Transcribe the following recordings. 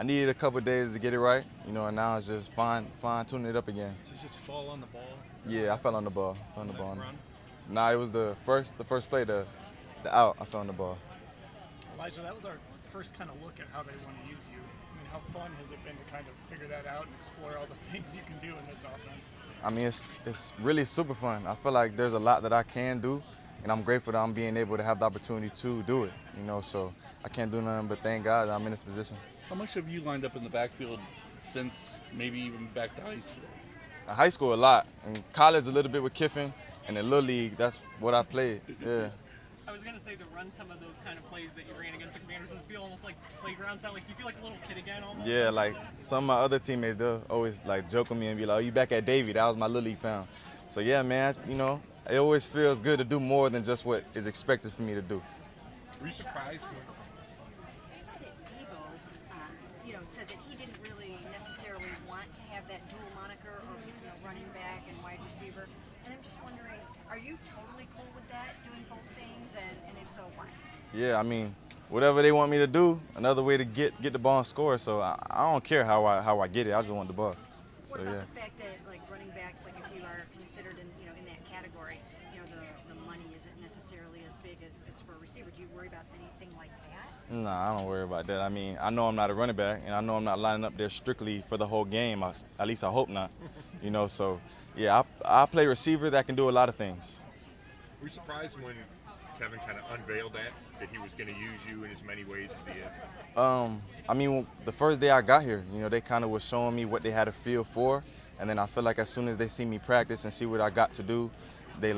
I needed a couple days to get it right, and now it's just fine tuning it up again. Did you just fall on the ball? Yeah, I fell on the ball. On that run? Nah, it was the first play, the out. I fell on the ball. Elijah, that was our first kind of look at how they want to use you. I mean, how fun has it been to kind of figure that out and explore all the things you can do in this offense? I mean, it's really super fun. I feel like there's a lot that I can do, and I'm grateful that I'm being able to have the opportunity to do it. So I can't do nothing but thank God that I'm in this position. How much have you lined up in the backfield since maybe even back to high school? In high school, a lot. In college, a little bit with Kiffin, and in Little League, that's what I played. Yeah. I was gonna say to run some of those kind of plays that you ran against the Commanders, does it feel almost like playground style? Like, do you feel like a little kid again almost? Yeah, like some of my other teammates, they'll always like joke with me and be like, "Oh, you back at Davie? That was my Little League pound." So yeah, man, it always feels good to do more than just what is expected for me to do. Were you surprised when You said that Debo, said that he didn't really necessarily want to have that dual moniker of running back and wide receiver. And I'm just wondering, are you totally cool with that, doing both things, and if so, why? Yeah, I mean, whatever they want me to do, another way to get the ball and score. So I don't care how I get it. I just want the ball. So What about yeah. the fact that like running backs, like if you are considered in that category, the money isn't necessarily as big as for a receiver. Do you worry about anything like that? Nah, I don't worry about that. I mean, I know I'm not a running back, and I know I'm not lining up there strictly for the whole game. At least I hope not. So yeah, I play receiver that can do a lot of things. were you surprised when Kevin kind of unveiled that he was going to use you in as many ways as he is? I mean, the first day I got here, they kind of was showing me what they had a feel for, and then I feel like as soon as they see me practice and see what I got to do, they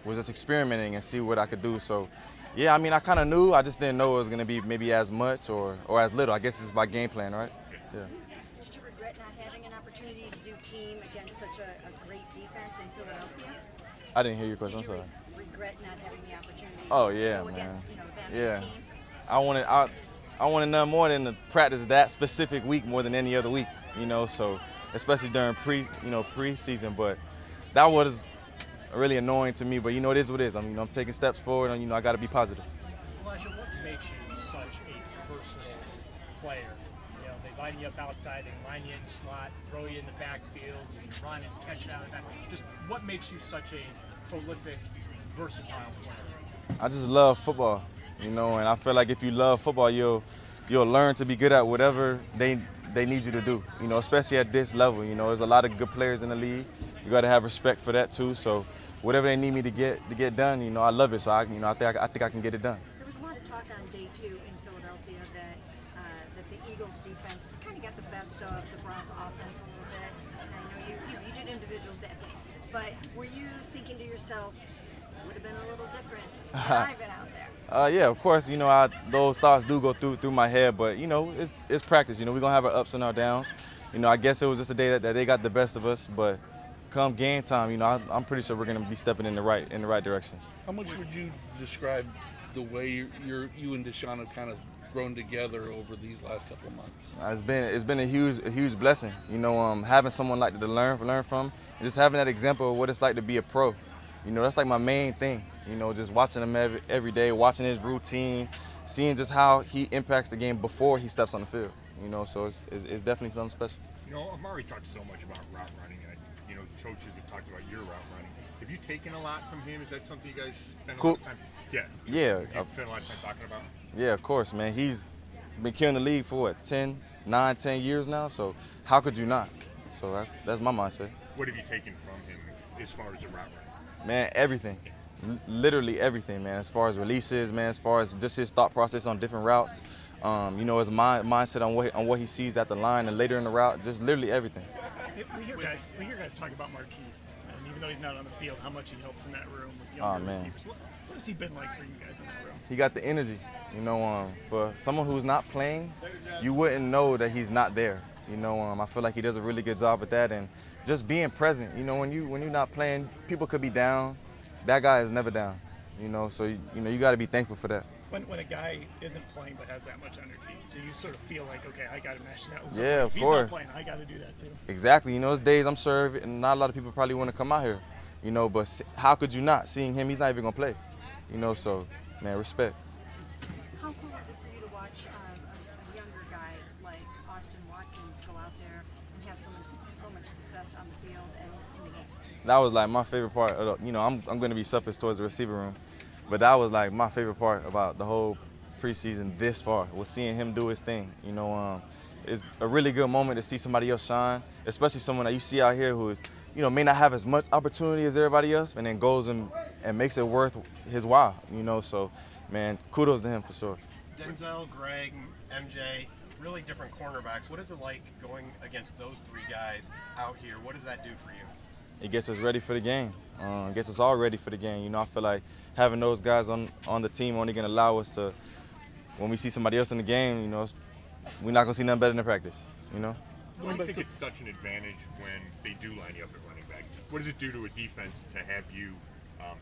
was just experimenting and see what I could do. So, yeah, I mean, I kind of knew, I just didn't know it was gonna be maybe as much or as little. I guess it's by game plan, right? Yeah. Did you regret not having an opportunity to do team against such a great defense in Philadelphia? I didn't hear your question. Did I'm you sorry. regret not having the opportunity Oh to yeah, go man. against them Yeah. and the team? I wanted nothing more than to practice that specific week more than any other week. So especially during preseason. But that was really annoying to me. But it is what it is. I'm taking steps forward, and I got to be positive. Elijah, what makes you such a versatile player? They line you up outside, they line you in the slot, throw you in the backfield, you can run and catch it out of the back. Just what makes you such a prolific, versatile player? I just love football, and I feel like if you love football, you'll learn to be good at whatever they need you to do. Especially at this level. There's a lot of good players in the league. You got to have respect for that too. So whatever they need me to get done, I love it. So I think I can get it done. There was a lot of talk on day 2 in Philadelphia that the Eagles defense kind of got the best of the Browns offense a little bit. And I know you did individuals that day, but were you thinking to yourself, it would have been a little different had I been out there? Yeah, of course. Those thoughts do go through my head, but it's practice. We're gonna have our ups and our downs. I guess it was just a day that they got the best of us, but come game time, I'm pretty sure we're gonna be stepping in the right directions. How much would you describe the way you and Deshaun have kind of grown together over these last couple of months? It's been a huge blessing. Having someone like that to learn from, and just having that example of what it's like to be a pro. That's like my main thing. Just watching him every day, watching his routine, seeing just how he impacts the game before he steps on the field. So it's definitely something special. Amari talked so much about route running, and coaches have talked about your route running. Have you taken a lot from him? Is that something you guys spend a lot of time? Yeah. Yeah. You spend a lot of time talking about? Yeah, of course, man. He's been killing the league for what, 10 years now. So how could you not? So that's my mindset. What have you taken from him as far as the route running? Man, everything. Literally everything, man. As far as releases, man. As far as just his thought process on different routes. His mindset on what he sees at the line and later in the route. Just literally everything. We hear guys talk about Marquise, and even though he's not on the field, how much he helps in that room with younger receivers. What has he been like for you guys in that room? He got the energy. For someone who's not playing, you wouldn't know that he's not there. I feel like he does a really good job with that, and just being present. When you're not playing, people could be down. That guy is never down. So you got to be thankful for that. When a guy isn't playing but has that much energy, do you sort of feel like, okay, I got to match that with Yeah, him? of If he's course. not playing, I got to do that too. Exactly. There's days I'm sure not a lot of people probably want to come out here. But how could you not? Seeing him, he's not even gonna play. So respect. How cool is it for you to watch a younger guy like Austin success on the field and in the game? That was like my favorite part. I'm going to be selfish towards the receiver room, but that was like my favorite part about the whole preseason this far was seeing him do his thing. It's a really good moment to see somebody else shine, especially someone that you see out here who is, may not have as much opportunity as everybody else, and then goes and makes it worth his while. So, man, kudos to him for sure. Denzel, Greg, MJ, really different cornerbacks. What is it like going against those three guys out here? What does that do for you? It gets us ready for the game. It gets us all ready for the game. I feel like having those guys on the team only going to allow us to, when we see somebody else in the game, we're not going to see nothing better than practice, I think it's such an advantage when they do line you up at running back. What does it do to a defense to have you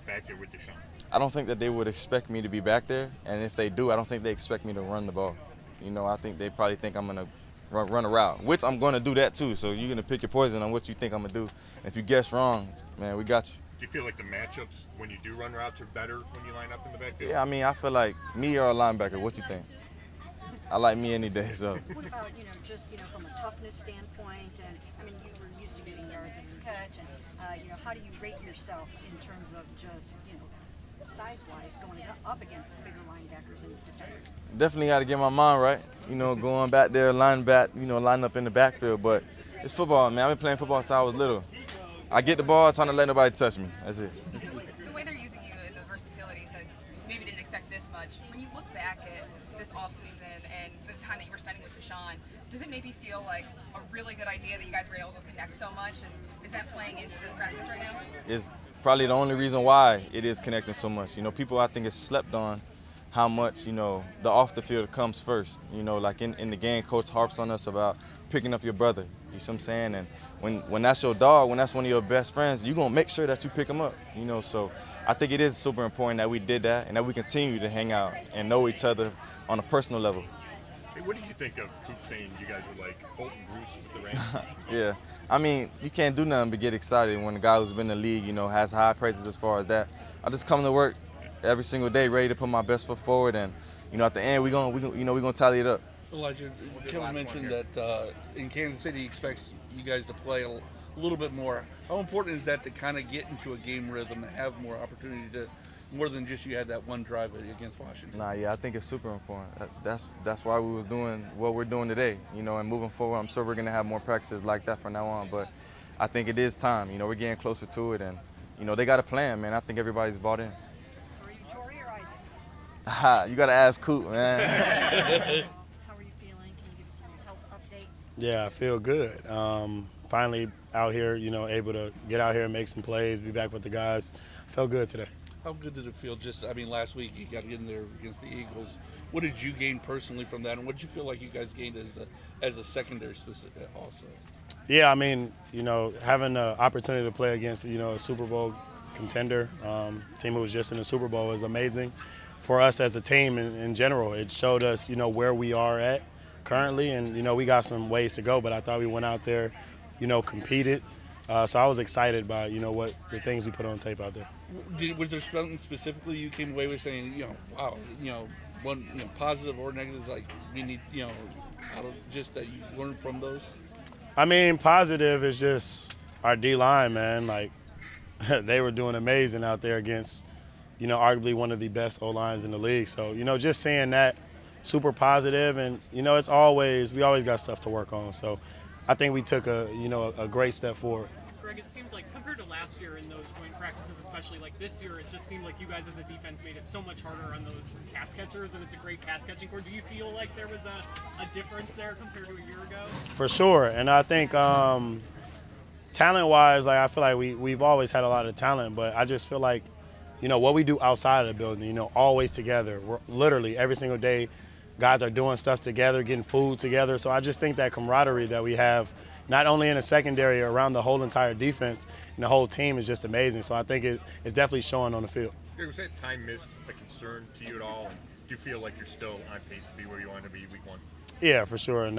back there with Deshaun? I don't think that they would expect me to be back there, and if they do, I don't think they expect me to run the ball. I think they probably think I'm going to run a route, which I'm going to do that too. So you're going to pick your poison on what you think I'm going to do. If you guess wrong, man, we got you. Do you feel like the matchups when you do run routes are better when you line up in the backfield? Yeah, I feel like me or a linebacker. What you think? I like me any day. So. What about, just, from a toughness standpoint, and, you were used to getting yards every catch, and, how do you rate yourself in terms of just, size-wise going up against bigger linebackers and defenders? Definitely got to get my mind right, going back there, line up in the backfield, but it's football, man. I've been playing football since I was little. I get the ball, trying to let nobody touch me. That's it. The way they're using you and the versatility, so maybe didn't expect this much. When you look back at this offseason and the time that you were spending with Deshaun, does it maybe feel like a really good idea that you guys were able to connect so much? And is that playing into the practice right now? It's probably the only reason why it is connecting so much. People, I think, it's slept on how much, the off the field comes first. Like in the game, coach harps on us about picking up your brother. You see what I'm saying? And when that's your dog, when that's one of your best friends, you're going to make sure that you pick him up. So I think it is super important that we did that and that we continue to hang out and know each other on a personal level. Hey, what did you think of Coop saying you guys were like Holt and Bruce with the Rams? Yeah. You can't do nothing but get excited when a guy who's been in the league, has high praises as far as that. I just come to work every single day ready to put my best foot forward, and at the end we're gonna tally it up. Elijah, Kevin mentioned that in Kansas City he expects you guys to play a little bit more. How important is that to kind of get into a game rhythm and have more opportunity to, more than just you had that one drive against Washington? I think it's super important. That's why we was doing what we're doing today, and moving forward, I'm sure we're gonna have more practices like that from now on. But I think it is time. We're getting closer to it, and they got a plan, man. I think everybody's bought in. So are you Tory or Isaac? You gotta ask Coop, man. How are you feeling? Can you give us a health update? Yeah, I feel good. Finally out here, able to get out here and make some plays, be back with the guys. Felt good today. How good did it feel? Last week you got in there against the Eagles. What did you gain personally from that, and what did you feel like you guys gained as a secondary specific also? Yeah, having the opportunity to play against, a Super Bowl contender, team who was just in the Super Bowl is amazing for us as a team in general. It showed us, where we are at currently, and, we got some ways to go, but I thought we went out there, competed. So I was excited by, what the things we put on tape out there. Was there something specifically you came away with saying, wow, one, positive or negative, like we need, out of just that you learned from those? Positive is just our D-line, man. Like, they were doing amazing out there against, arguably one of the best O-lines in the league. So, just seeing that, super positive, and, we always got stuff to work on. So I think we took a great step forward. Greg, it seems like compared to last year in those joint practices, especially like this year, it just seemed like you guys as a defense made it so much harder on those pass catchers, and it's a great pass catching core. Do you feel like there was a difference there compared to a year ago? For sure, and I think talent-wise, I feel like we've always had a lot of talent, but I just feel like, what we do outside of the building, always together. We're literally every single day, guys are doing stuff together, getting food together. So I just think that camaraderie that we have, not only in the secondary, around the whole entire defense and the whole team is just amazing. So I think it's definitely showing on the field. Was that time missed a concern to you at all? And do you feel like you're still on pace to be where you want to be week one? Yeah, for sure.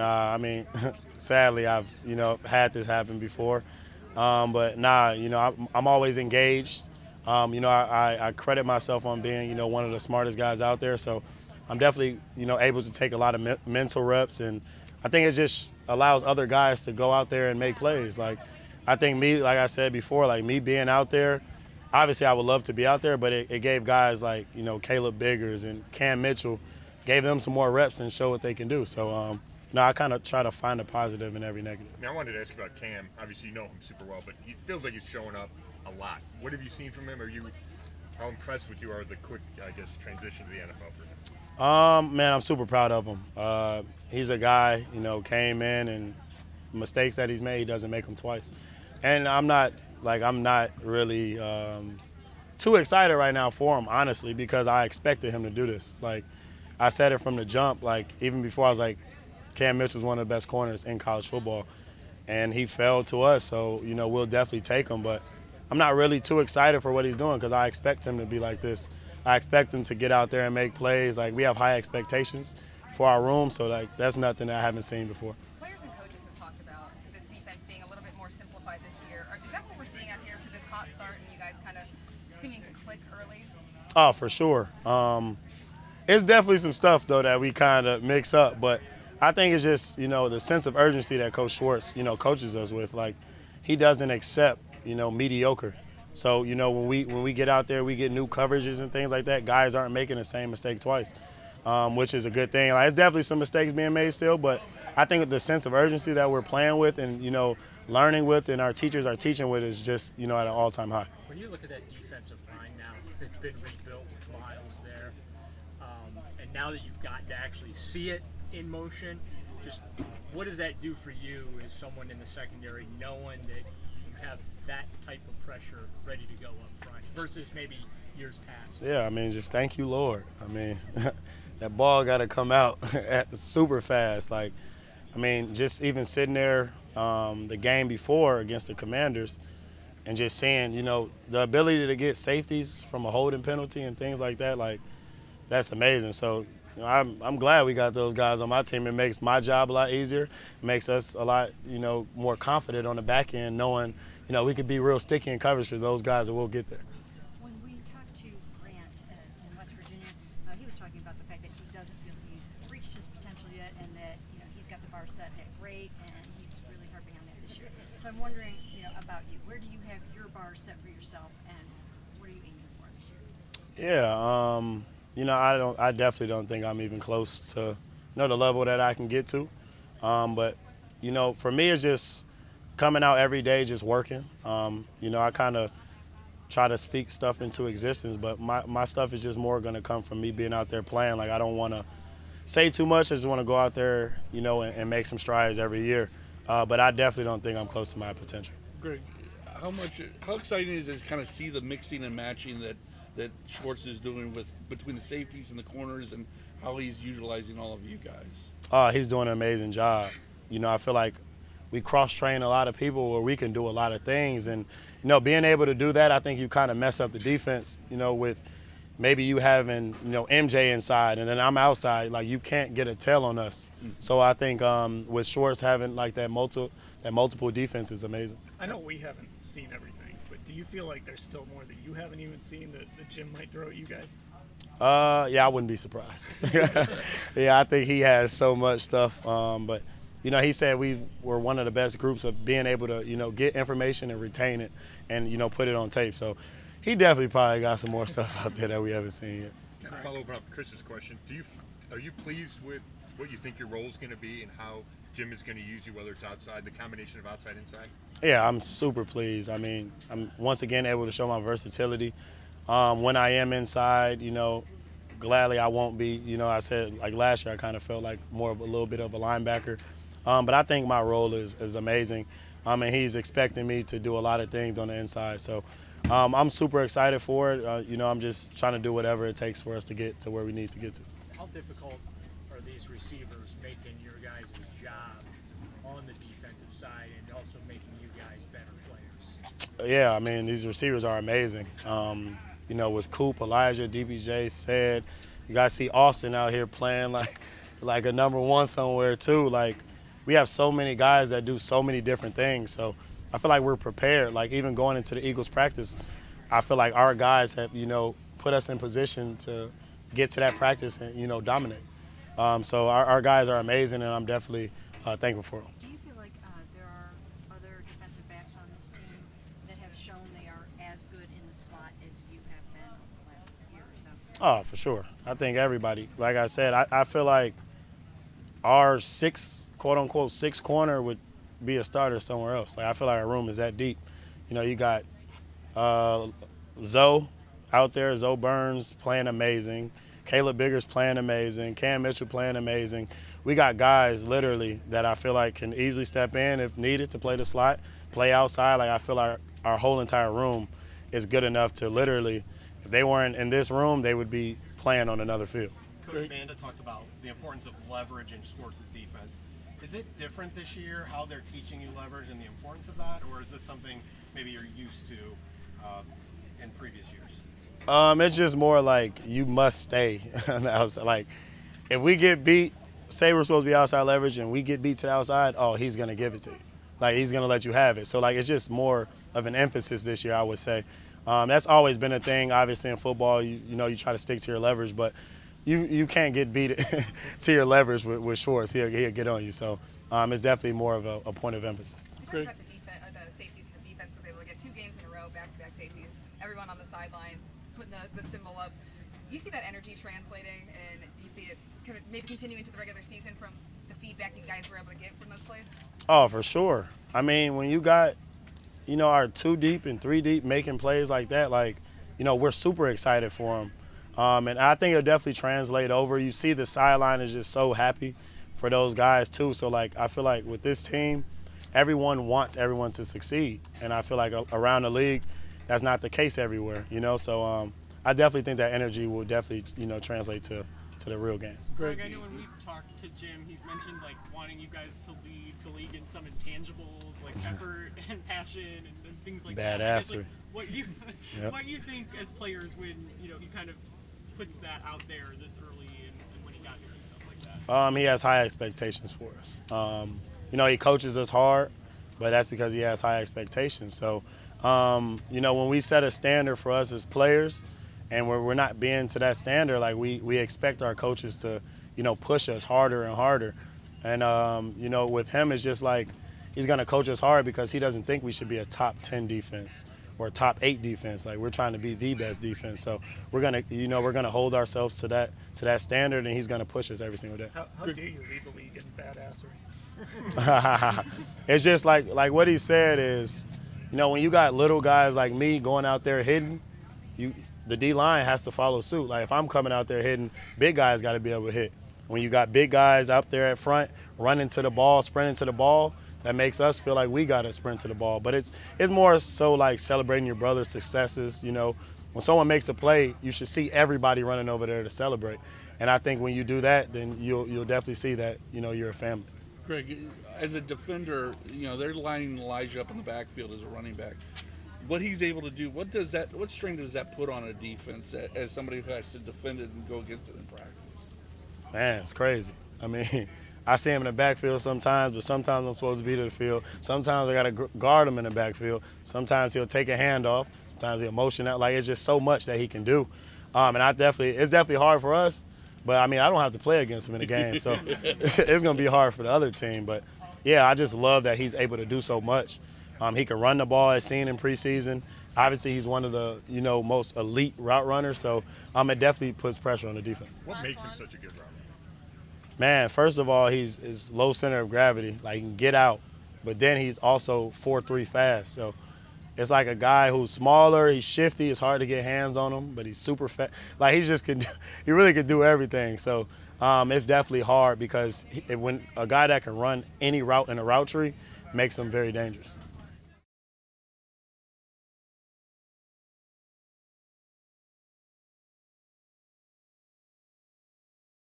Sadly, I've, had this happen before. I'm always engaged. I credit myself on being, one of the smartest guys out there. So I'm definitely, able to take a lot of mental reps, and I think it just allows other guys to go out there and make plays. Like, I think me, like I said before, like me being out there, obviously I would love to be out there, but it gave guys like, you know, Caleb Biggers and Cam Mitchell, gave them some more reps and show what they can do. So, no, I kind of try to find a positive in every negative. Now, I wanted to ask about Cam. Obviously, you know him super well, but it feels like he's showing up a lot. What have you seen from him? How impressed with you are the quick, I guess, transition to the NFL for him? Man, I'm super proud of him. He's a guy, you know, came in and mistakes that he's made, he doesn't make them twice. And I'm not really too excited right now for him, honestly, because I expected him to do this. Like, I said it from the jump, like, even before I was like, Cam Mitchell's one of the best corners in college football, and he fell to us, so, you know, we'll definitely take him. But I'm not really too excited for what he's doing because I expect him to be like this. I expect him to get out there and make plays. Like, we have high expectations for our room, so, like, that's nothing that I haven't seen before. Players and coaches have talked about the defense being a little bit more simplified this year. Is that what we're seeing out here to this hot start and you guys kind of seeming to click early? Oh, for sure. It's definitely some stuff, though, that we kind of mix up, but I think it's just, you know, the sense of urgency that Coach Schwartz, you know, coaches us with. Like, he doesn't accept, you know, mediocre. So, you know, when we get out there, we get new coverages and things like that, guys aren't making the same mistake twice, which is a good thing. Like, it's definitely some mistakes being made still, but I think the sense of urgency that we're playing with and, you know, learning with and our teachers are teaching with is just, you know, at an all-time high. When you look at that defensive line now, it's been rebuilt with Miles there, and now that you've gotten to actually see it in motion, just what does that do for you as someone in the secondary, knowing that you have that type of pressure ready to go up front versus maybe years past? Yeah, I mean, just thank you, Lord. I mean, that ball got to come out super fast. Like, I mean, just even sitting there the game before against the Commanders and just seeing, you know, the ability to get safeties from a holding penalty and things like that, like, that's amazing. So, you know, I'm glad we got those guys on my team. It makes my job a lot easier. It makes us a lot, you know, more confident on the back end, knowing, you know, we could be real sticky in coverage because those guys will get there. When we talked to Grant in West Virginia, he was talking about the fact that he doesn't feel he's reached his potential yet, and that, you know, he's got the bar set at great, and he's really harping on that this year. So I'm wondering, you know, about you. Where do you have your bar set for yourself, and what are you aiming for this year? Yeah, you know, I definitely don't think I'm even close to, you know, the level that I can get to. But, you know, for me, it's just coming out every day, just working. You know, I kind of try to speak stuff into existence, but my stuff is just more going to come from me being out there playing. Like, I don't want to say too much. I just want to go out there, you know, and make some strides every year. But I definitely don't think I'm close to my potential. Greg, how exciting is it to kind of see the mixing and matching that Schwartz is doing between the safeties and the corners, and how he's utilizing all of you guys? He's doing an amazing job. You know, I feel like we cross-train a lot of people where we can do a lot of things. And, you know, being able to do that, I think you kind of mess up the defense, you know, with maybe you having, you know, MJ inside and then I'm outside. Like, you can't get a tell on us. So I think with Schwartz having, like, that multiple defense is amazing. I know we haven't seen everything, but do you feel like there's still more that you haven't even seen that Jim might throw at you guys? Yeah, I wouldn't be surprised. Yeah, I think he has so much stuff. But, you know, he said we were one of the best groups of being able to, you know, get information and retain it and, you know, put it on tape. So he definitely probably got some more stuff out there that we haven't seen yet. Kind of follow up Chris's question. Are you pleased with what you think your role is going to be and how Jim is going to use you, whether it's outside, the combination of outside, inside? Yeah, I'm super pleased. I mean, I'm once again able to show my versatility. When I am inside, you know, gladly I won't be. You know, I said, like, last year I kind of felt like more of a little bit of a linebacker. But I think my role is amazing. And he's expecting me to do a lot of things on the inside. So I'm super excited for it. You know, I'm just trying to do whatever it takes for us to get to where we need to get to. How difficult are these receivers making your guys' job on the defensive side and also making you guys better players? Yeah, I mean, these receivers are amazing. You know, with Coop, Elijah, DBJ, said, you guys see Austin out here playing like a number one somewhere too. Like, we have so many guys that do so many different things. So I feel like we're prepared. Like, even going into the Eagles practice, I feel like our guys have, you know, put us in position to get to that practice and, you know, dominate. So our guys are amazing, and I'm definitely thankful for them. Do you feel like there are other defensive backs on this Oh, for sure. I think everybody. Like I said, I feel like our quote-unquote six corner would be a starter somewhere else. Like I feel like our room is that deep. You know, you got Zoe out there, Zoe Burns playing amazing. Caleb Biggers playing amazing. Cam Mitchell playing amazing. We got guys literally that I feel like can easily step in if needed to play the slot, play outside. Like I feel like our whole entire room is good enough to literally, if they weren't in this room, they would be playing on another field. Coach Banda talked about the importance of leverage in Schwartz's defense. Is it different this year, how they're teaching you leverage and the importance of that, or is this something maybe you're used to in previous years? It's just more like you must stay on the outside. Like, if we get beat, say we're supposed to be outside leverage and we get beat to the outside, oh, he's going to give it to you. Like, he's going to let you have it. So, like, it's just more of an emphasis this year, I would say. That's always been a thing, obviously, in football. You know, you try to stick to your leverage, but you can't get beat to your leverage with Schwartz. He'll get on you. So, it's definitely more of a point of emphasis. You talked about the defense, the safeties, and the defense was able to get 2 games in a row, back-to-back safeties. Everyone on the sideline putting the symbol up. Do you see that energy translating, and do you see it kind of maybe continuing into the regular season from the feedback you guys were able to get from those plays? Oh, for sure. I mean, when you got, you know, our 2 deep and 3 deep making plays like that, like, you know, we're super excited for them. And I think it'll definitely translate over. You see the sideline is just so happy for those guys too. So, like, I feel like with this team, everyone wants everyone to succeed. And I feel like around the league, that's not the case everywhere, you know. So I definitely think that energy will definitely, you know, translate to the real games. Greg, I know when we've talked to Jim, he's mentioned like wanting you guys to lead the league in some intangibles like effort and passion and things like that. Badassery. Like, what you think as players when, you know, he kind of puts that out there this early and when he got here and stuff like that? He has high expectations for us. You know, he coaches us hard, but that's because he has high expectations. So, you know, when we set a standard for us as players and we're not being to that standard, like we expect our coaches to, you know, push us harder and harder. And, you know, with him, it's just like he's going to coach us hard because he doesn't think we should be a top 10 defense or a top 8 defense. Like, we're trying to be the best defense. So we're going to, you know, we're going to hold ourselves to that standard, and he's going to push us every single day. How dare you lead the league in badassery? It's just like what he said is, you know, when you got little guys like me going out there hitting, the D-line has to follow suit. Like, if I'm coming out there hitting, big guys got to be able to hit. When you got big guys out there at front running to the ball, sprinting to the ball, that makes us feel like we got to sprint to the ball. But it's more so like celebrating your brother's successes. You know, when someone makes a play, you should see everybody running over there to celebrate. And I think when you do that, then you'll definitely see that, you know, you're a family. Greg, as a defender, you know, they're lining Elijah up in the backfield as a running back. What he's able to do, what strain does that put on a defense as somebody who has to defend it and go against it in practice? Man, it's crazy. I mean, I see him in the backfield sometimes, but sometimes I'm supposed to be to the field. Sometimes I got to guard him in the backfield. Sometimes he'll take a handoff. Sometimes he'll motion out. Like, it's just so much that he can do. And it's definitely hard for us. But, I mean, I don't have to play against him in the game, so it's going to be hard for the other team. But, yeah, I just love that he's able to do so much. He can run the ball as seen in preseason. Obviously, he's one of the, you know, most elite route runners, so it definitely puts pressure on the defense. What makes him such a good route runner? Man, first of all, he's low center of gravity. Like, he can get out, but then he's also 4.3 fast. So it's like a guy who's smaller, he's shifty, it's hard to get hands on him, but he's super fast. Like, he really can do everything. So it's definitely hard because when a guy that can run any route in a route tree makes him very dangerous.